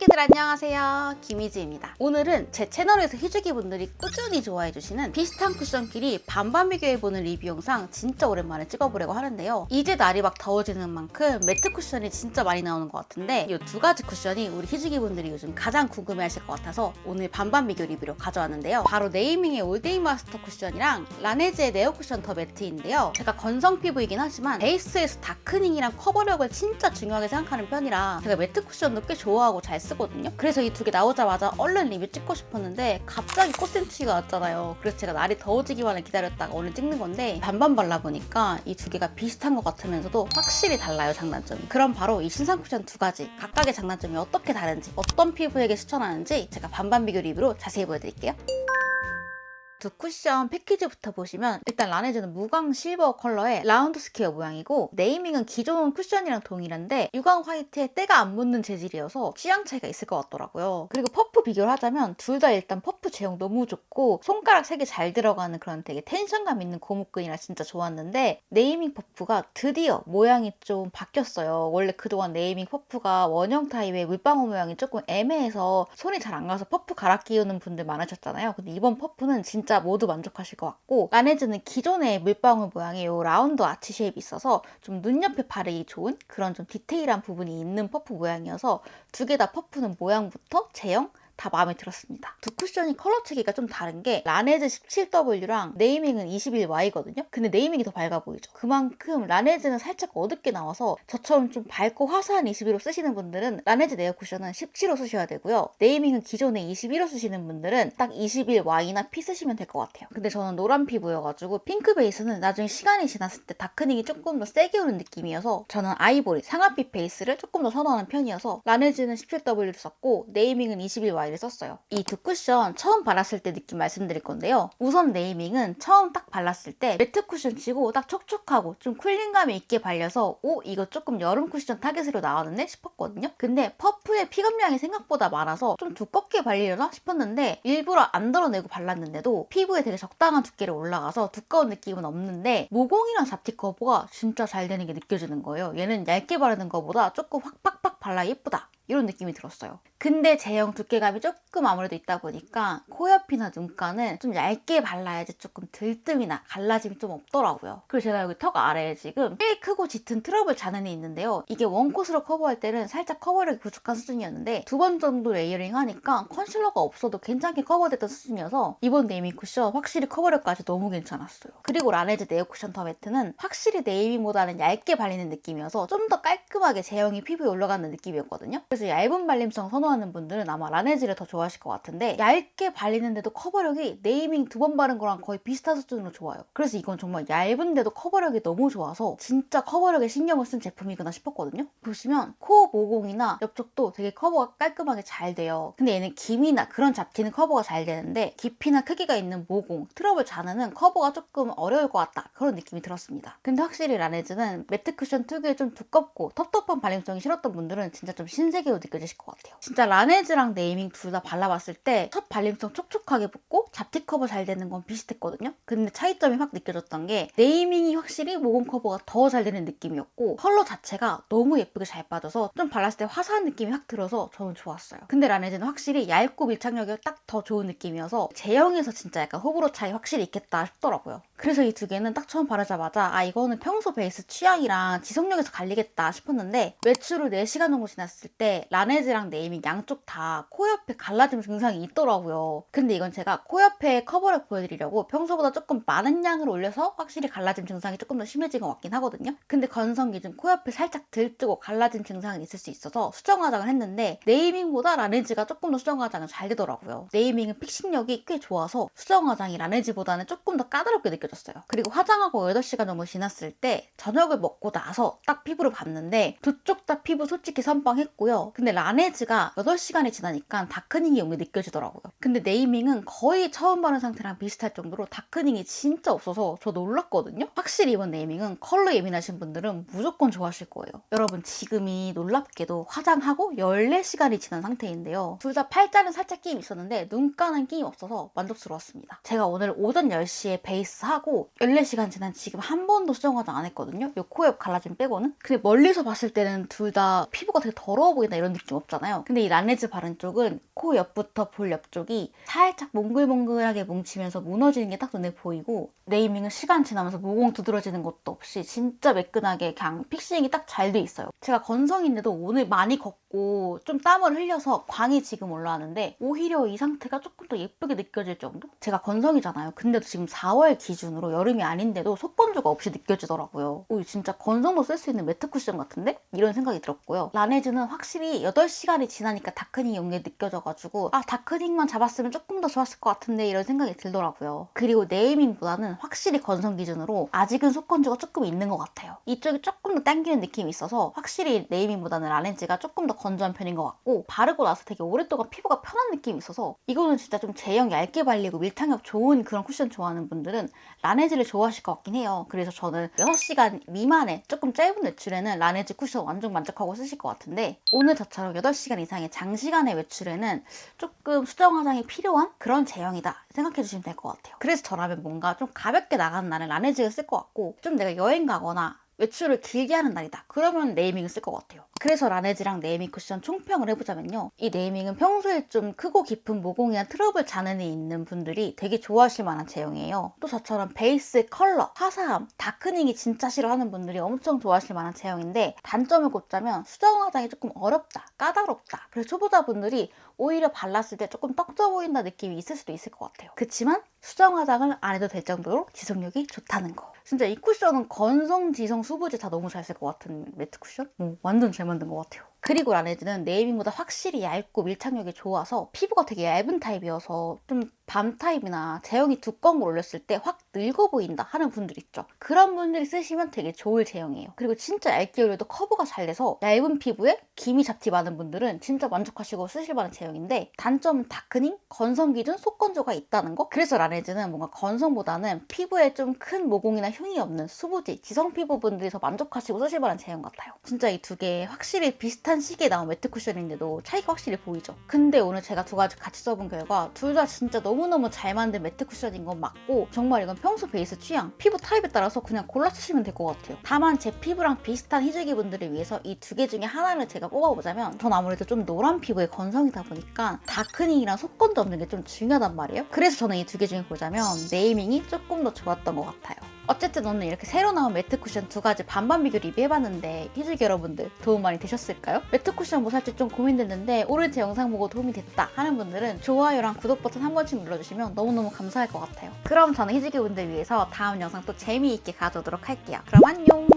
희주기들 안녕하세요, 김희지입니다. 오늘은 제 채널에서 희주기 분들이 꾸준히 좋아해주시는 비슷한 쿠션끼리 반반 비교해보는 리뷰 영상 진짜 오랜만에 찍어보려고 하는데요. 이제 날이 막 더워지는 만큼 매트 쿠션이 진짜 많이 나오는 것 같은데 이 두 가지 쿠션이 우리 희주기 분들이 요즘 가장 궁금해하실 것 같아서 오늘 반반 비교 리뷰로 가져왔는데요. 바로 네이밍의 올데이 마스터 쿠션이랑 라네즈의 네오 쿠션 더 매트인데요. 제가 건성 피부이긴 하지만 베이스에서 다크닝이랑 커버력을 진짜 중요하게 생각하는 편이라 제가 매트 쿠션도 꽤 좋아하고 잘 쓰거든요. 그래서 이 두 개 나오자마자 얼른 리뷰 찍고 싶었는데 갑자기 꽃샘추위가 왔잖아요. 그래서 제가 날이 더워지기만을 기다렸다가 오늘 찍는 건데 반반 발라보니까 이 두 개가 비슷한 것 같으면서도 확실히 달라요, 장단점이. 그럼 바로 이 신상 쿠션 두 가지 각각의 장단점이 어떻게 다른지, 어떤 피부에게 추천하는지 제가 반반 비교 리뷰로 자세히 보여드릴게요. 두 쿠션 패키지부터 보시면 일단 라네즈는 무광 실버 컬러의 라운드 스퀘어 모양이고 네이밍은 기존 쿠션이랑 동일한데 유광 화이트에 때가 안 묻는 재질이어서 취향 차이가 있을 것 같더라고요. 그리고 퍼프 비교를 하자면 둘 다 일단 퍼프 제형 너무 좋고 손가락 색이 잘 들어가는 그런 되게 텐션감 있는 고무끈이라 진짜 좋았는데 네이밍 퍼프가 드디어 모양이 좀 바뀌었어요. 원래 그동안 네이밍 퍼프가 원형 타입의 물방울 모양이 조금 애매해서 손이 잘 안 가서 퍼프 갈아 끼우는 분들 많으셨잖아요. 근데 이번 퍼프는 진짜 모두 만족하실 것 같고 라네즈는 기존의 물방울 모양의 이 라운드 아치 쉐입이 있어서 좀 눈옆에 바르기 좋은 그런 좀 디테일한 부분이 있는 퍼프 모양이어서 두 개 다 퍼프는 모양부터 제형 다 마음에 들었습니다. 두 쿠션이 컬러 체계가 좀 다른 게 라네즈 17W랑 네이밍은 21Y거든요. 근데 네이밍이 더 밝아 보이죠. 그만큼 라네즈는 살짝 어둡게 나와서 저처럼 좀 밝고 화사한 21호 쓰시는 분들은 라네즈 네오 쿠션은 17호 쓰셔야 되고요. 네이밍은 기존에 21호 쓰시는 분들은 딱 21Y나 P 쓰시면 될 것 같아요. 근데 저는 노란 피부여가지고 핑크 베이스는 나중에 시간이 지났을 때 다크닝이 조금 더 세게 오는 느낌이어서 저는 아이보리, 상아빛 베이스를 조금 더 선호하는 편이어서 라네즈는 17W를 썼고 네이밍은 21Y 를 썼어요. 이 두 쿠션 처음 발랐을 때 느낌 말씀드릴 건데요. 우선 네이밍은 처음 딱 발랐을 때 매트 쿠션 치고 딱 촉촉하고 좀 쿨링감이 있게 발려서 이거 조금 여름 쿠션 타겟으로 나왔는데 싶었거든요. 근데 퍼프의 피감량이 생각보다 많아서 좀 두껍게 발리려나 싶었는데 일부러 안 덜어내고 발랐는데도 피부에 되게 적당한 두께로 올라가서 두꺼운 느낌은 없는데 모공이랑 잡티 커버가 진짜 잘 되는 게 느껴지는 거예요. 얘는 얇게 바르는 것보다 조금 확 팍팍 발라 예쁘다 이런 느낌이 들었어요. 근데 제형 두께감이 조금 아무래도 있다 보니까 코 옆이나 눈가는 좀 얇게 발라야지 조금 들뜸이나 갈라짐이 좀 없더라고요. 그리고 제가 여기 턱 아래에 지금 꽤 크고 짙은 트러블 잔흔이 있는데요. 이게 원콧으로 커버할 때는 살짝 커버력이 부족한 수준이었는데 두 번 정도 레이어링 하니까 컨실러가 없어도 괜찮게 커버됐던 수준이어서 이번 네이밍 쿠션 확실히 커버력까지 너무 괜찮았어요. 그리고 라네즈 네오 쿠션 더 매트는 확실히 네이밍보다는 얇게 발리는 느낌이어서 좀 더 깔끔하게 제형이 피부에 올라가는 느낌이었거든요. 그래서 얇은 발림성 선호하는 분들은 아마 라네즈를 더 좋아하실 것 같은데 얇게 발리는데도 커버력이 네이밍 두 번 바른 거랑 거의 비슷한 수준으로 좋아요. 그래서 이건 정말 얇은데도 커버력이 너무 좋아서 진짜 커버력에 신경을 쓴 제품이구나 싶었거든요. 보시면 코 모공이나 옆쪽도 되게 커버가 깔끔하게 잘 돼요. 근데 얘는 기미나 그런 잡티는 커버가 잘 되는데 깊이나 크기가 있는 모공, 트러블 잔흔은 커버가 조금 어려울 것 같다 그런 느낌이 들었습니다. 근데 확실히 라네즈는 매트 쿠션 특유의 좀 두껍고 텁텁한 발림성이 싫었던 분들은 진짜 좀 신세계로 느껴지실 것 같아요. 진짜 라네즈랑 네이밍 둘 다 발라봤을 때 첫 발림성 촉촉하게 붙고 잡티 커버 잘 되는 건 비슷했거든요. 근데 차이점이 확 느껴졌던 게 네이밍이 확실히 모공 커버가 더 잘 되는 느낌이었고 컬러 자체가 너무 예쁘게 잘 빠져서 좀 발랐을 때 화사한 느낌이 확 들어서 저는 좋았어요. 근데 라네즈는 확실히 얇고 밀착력이 딱 더 좋은 느낌이어서 제형에서 진짜 약간 호불호 차이 확실히 있겠다 싶더라고요. 그래서 이 두 개는 딱 처음 바르자마자 이거는 평소 베이스 취향이랑 지속력에서 갈리겠다 싶었는데 외출 후 4시간 정도 지났을 때 라네즈랑 네이밍 양쪽 다 코 옆에 갈라짐 증상이 있더라고요. 근데 이건 제가 코 옆에 커버력 보여드리려고 평소보다 조금 많은 양을 올려서 확실히 갈라짐 증상이 조금 더 심해진 것 같긴 하거든요. 근데 건성 기준 코 옆에 살짝 들뜨고 갈라진 증상이 있을 수 있어서 수정 화장을 했는데 네이밍보다 라네즈가 조금 더 수정 화장은 잘 되더라고요. 네이밍은 픽싱력이 꽤 좋아서 수정 화장이 라네즈보다는 조금 더 까다롭게 느껴졌어요. 그리고 화장하고 8시간 정도 지났을 때 저녁을 먹고 나서 딱 피부를 봤는데 두 쪽 다 피부 솔직히 선빵했고요. 근데 라네즈가 8시간이 지나니까 다크닝이 오게 느껴지더라고요. 근데 네이밍은 거의 처음 바른 상태랑 비슷할 정도로 다크닝이 진짜 없어서 저 놀랐거든요. 확실히 이번 네이밍은 컬러 예민하신 분들은 무조건 좋아하실 거예요. 여러분 지금이 놀랍게도 화장하고 14시간이 지난 상태인데요. 둘 다 팔자는 살짝 끼임 있었는데 눈가는 끼임 없어서 만족스러웠습니다. 제가 오늘 오전 10시에 베이스 하고 14시간 지난 지금 한 번도 수정 화장 안 했거든요. 요 코 옆 갈라짐 빼고는. 근데 멀리서 봤을 때는 둘 다 피부가 되게 더러워 보인다 이런 느낌 없잖아요. 근데 이 라네즈 바른 쪽은 코 옆부터 볼 옆쪽이 살짝 몽글몽글하게 뭉치면서 무너지는 게 딱 눈에 보이고, 네이밍은 시간 지나면서 모공 두드러지는 것도 없이 진짜 매끈하게 그냥 픽싱이 딱 잘 돼 있어요. 제가 건성인데도 오늘 많이 걷고 좀 땀을 흘려서 광이 지금 올라왔는데 오히려 이 상태가 조금 더 예쁘게 느껴질 정도? 제가 건성이잖아요. 근데도 지금 4월 기준으로 여름이 아닌데도 속건조가 없이 느껴지더라고요. 오, 진짜 건성도 쓸 수 있는 매트 쿠션 같은데? 이런 생각이 들었고요. 라네즈는 확실히 8시간이 지나니까 다크닝이 온 게 느껴져가지고 다크닝만 잡았으면 조금 더 좋았을 것 같은데 이런 생각이 들더라고요. 그리고 네이밍보다는 확실히 건성 기준으로 아직은 속건조가 조금 있는 것 같아요. 이쪽이 조금 더 당기는 느낌이 있어서 확실히 네이밍보다는 라네즈가 조금 더 건조한 편인 것 같고, 바르고 나서 되게 오랫동안 피부가 편한 느낌이 있어서 이거는 진짜 좀 제형 얇게 발리고 밀착력 좋은 그런 쿠션 좋아하는 분들은 라네즈를 좋아하실 것 같긴 해요. 그래서 저는 6시간 미만의 조금 짧은 외출에는 라네즈 쿠션 완전 만족하고 쓰실 것 같은데, 오늘 저처럼 8시간 이상의 장시간의 외출에는 조금 수정 화장이 필요한 그런 제형이다 생각해 주시면 될 것 같아요. 그래서 저라면 뭔가 좀 가볍게 나가는 날은 라네즈를 쓸 것 같고, 좀 내가 여행 가거나 외출을 길게 하는 날이다 그러면 네이밍을 쓸 것 같아요. 그래서 라네즈랑 네이밍 쿠션 총평을 해보자면요, 이 네이밍은 평소에 좀 크고 깊은 모공이나 트러블 잔흔이 있는 분들이 되게 좋아하실 만한 제형이에요. 또 저처럼 베이스, 컬러, 화사함, 다크닝이 진짜 싫어하는 분들이 엄청 좋아하실 만한 제형인데, 단점을 꼽자면 수정 화장이 조금 어렵다, 까다롭다. 그래서 초보자분들이 오히려 발랐을 때 조금 떡져 보인다 느낌이 있을 수도 있을 것 같아요. 그치만 수정 화장을 안 해도 될 정도로 지속력이 좋다는 거. 진짜 이 쿠션은 건성, 지성, 수부지 다 너무 잘 쓸 것 같은 매트 쿠션? 완전 잘 만든 것 같아요. 그리고 라네즈는 네이밍보다 확실히 얇고 밀착력이 좋아서 피부가 되게 얇은 타입이어서 좀 밤 타입이나 제형이 두꺼운 걸 올렸을 때 확 늙어 보인다 하는 분들 있죠. 그런 분들이 쓰시면 되게 좋을 제형이에요. 그리고 진짜 얇게 올려도 커버가 잘 돼서 얇은 피부에 기미 잡티 많은 분들은 진짜 만족하시고 쓰실 만한 제형인데, 단점은 다크닝, 건성 기준 속건조가 있다는 거. 그래서 라네즈는 뭔가 건성보다는 피부에 좀 큰 모공이나 흉이 없는 수부지, 지성 피부분들이 더 만족하시고 쓰실 만한 제형 같아요. 진짜 이 두 개 확실히 비슷한 시기에 나온 매트 쿠션인데도 차이가 확실히 보이죠. 근데 오늘 제가 두 가지 같이 써본 결과 둘 다 진짜 너무너무 잘 만든 매트 쿠션인 건 맞고, 정말 이건 평소 베이스 취향, 피부 타입에 따라서 그냥 골라 쓰시면 될 것 같아요. 다만 제 피부랑 비슷한 희주기 분들을 위해서 이 두 개 중에 하나를 제가 뽑아보자면, 전 아무래도 좀 노란 피부의 건성이다 보니까 다크닝이랑 속건조 없는 게 좀 중요하단 말이에요. 그래서 저는 이 두 개 중에 보자면 네이밍이 조금 더 좋았던 것 같아요. 어쨌든 오늘 이렇게 새로 나온 매트 쿠션 두 가지 반반 비교 리뷰해봤는데 희주기 여러분들 도움 많이 되셨을까요? 매트 쿠션 뭐 살지 좀 고민됐는데 오늘 제 영상 보고 도움이 됐다 하는 분들은 좋아요랑 구독 버튼 한 번씩 눌러주시면 너무너무 감사할 것 같아요. 그럼 저는 희주기 분들 위해서 다음 영상 또 재미있게 가져오도록 할게요. 그럼 안녕!